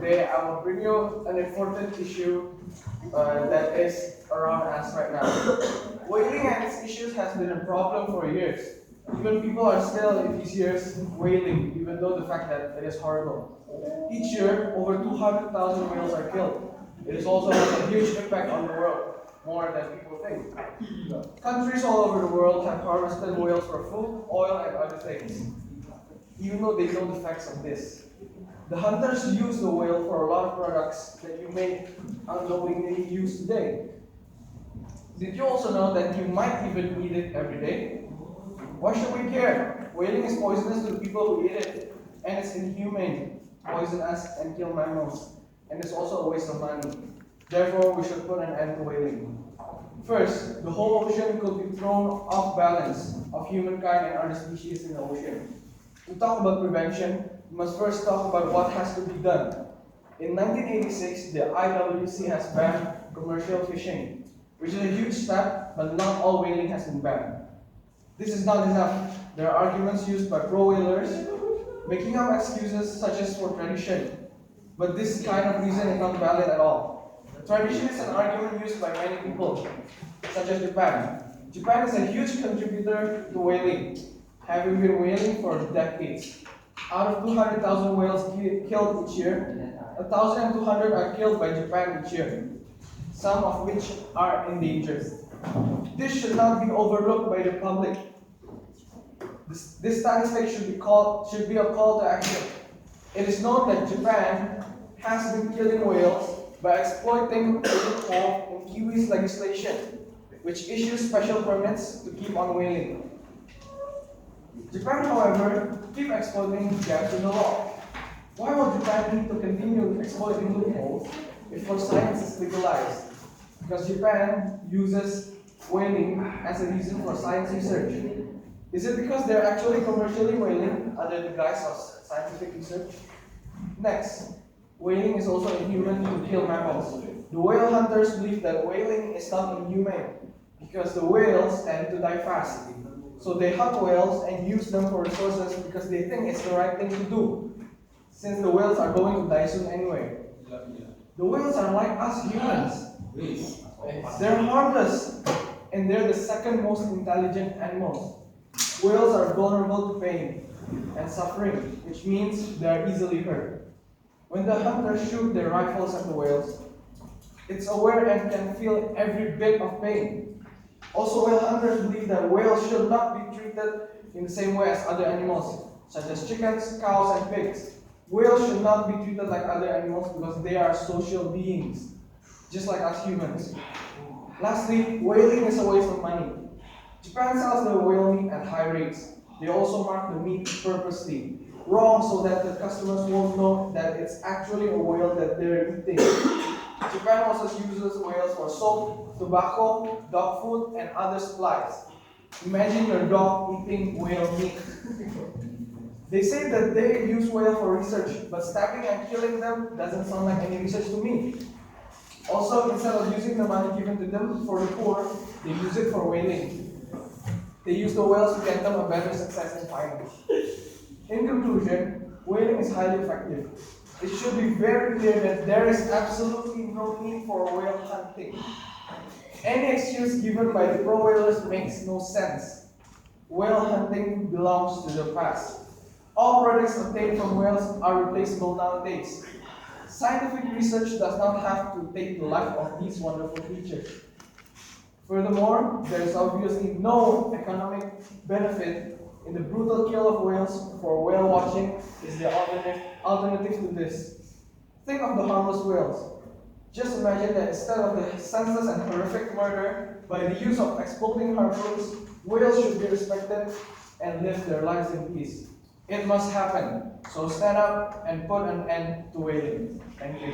Today I will bring you an important issue that is around us right now. Whaling and its issues has been a problem for years. Even people are still in these years whaling, even though the fact that it is horrible. Each year, over 200,000 whales are killed. It is also has a huge impact on the world, more than people think. Countries all over the world have harvested whales for food, oil, and other things, even though they know the facts of this. The hunters use the whale for a lot of products that you may unknowingly use today. Did you also know that you might even eat it every day? Why should we care? Whaling is poisonous to the people who eat it, and it's inhumane, poison us and kill mammals, and it's also a waste of money. Therefore, we should put an end to whaling. First, the whole ocean could be thrown off balance of humankind and other species in the ocean. To talk about prevention, we must first talk about what has to be done. In 1986, the IWC has banned commercial fishing, which is a huge step, but not all whaling has been banned. This is not enough. There are arguments used by pro-whalers, making up excuses such as for tradition. But this kind of reason is not valid at all. Tradition is an argument used by many people, such as Japan. Japan is a huge contributor to whaling, having been whaling for decades. Out of 200,000 whales killed each year, 1,200 are killed by Japan each year, some of which are endangered. This should not be overlooked by the public. This statistic should be a call to action. It is known that Japan has been killing whales by exploiting a loophole in Kiwi's legislation, which issues special permits to keep on whaling. Japan, however, keep exploiting gaps in the law. Why would Japan need to continue exploiting loopholes if for science is legalized? Because Japan uses whaling as a reason for science research. Is it because they're actually commercially whaling under the guise of scientific research? Next, whaling is also inhuman to kill mammals. The whale hunters believe that whaling is not inhumane because the whales tend to die fast. So they hunt whales and use them for resources because they think it's the right thing to do, since the whales are going to die soon anyway. The whales are like us humans. They're harmless, and they're the second most intelligent animals. Whales are vulnerable to pain and suffering, which means they are easily hurt. When the hunters shoot their rifles at the whales, it's aware and can feel every bit of pain. Also, whale hunters believe that whales should not be treated in the same way as other animals, such as chickens, cows, and pigs. Whales should not be treated like other animals because they are social beings, just like us humans. Lastly, whaling is a waste of money. Japan sells the whale meat at high rates. They also mark the meat purposely, wrong so that the customers won't know that it's actually a whale that they're eating. Japan also uses whales for soap, tobacco, dog food, and other supplies. Imagine your dog eating whale meat. They say that they use whale for research, but stabbing and killing them doesn't sound like any research to me. Also, instead of using the money given to them for the poor, they use it for whaling. They use the whales to get them a better success in finance. In conclusion, whaling is highly effective. It should be very clear that there is absolutely no need for whale hunting. Any excuse given by the pro-whalers makes no sense. Whale hunting belongs to the past. All products obtained from whales are replaceable nowadays. Scientific research does not have to take the life of these wonderful creatures. Furthermore, there is obviously no economic benefit in the brutal kill of whales, for whale watching is the alternative to this. Think of the harmless whales. Just imagine that instead of the senseless and horrific murder by the use of exploding harpoons, whales should be respected and live their lives in peace. It must happen. So stand up and put an end to whaling. Thank you.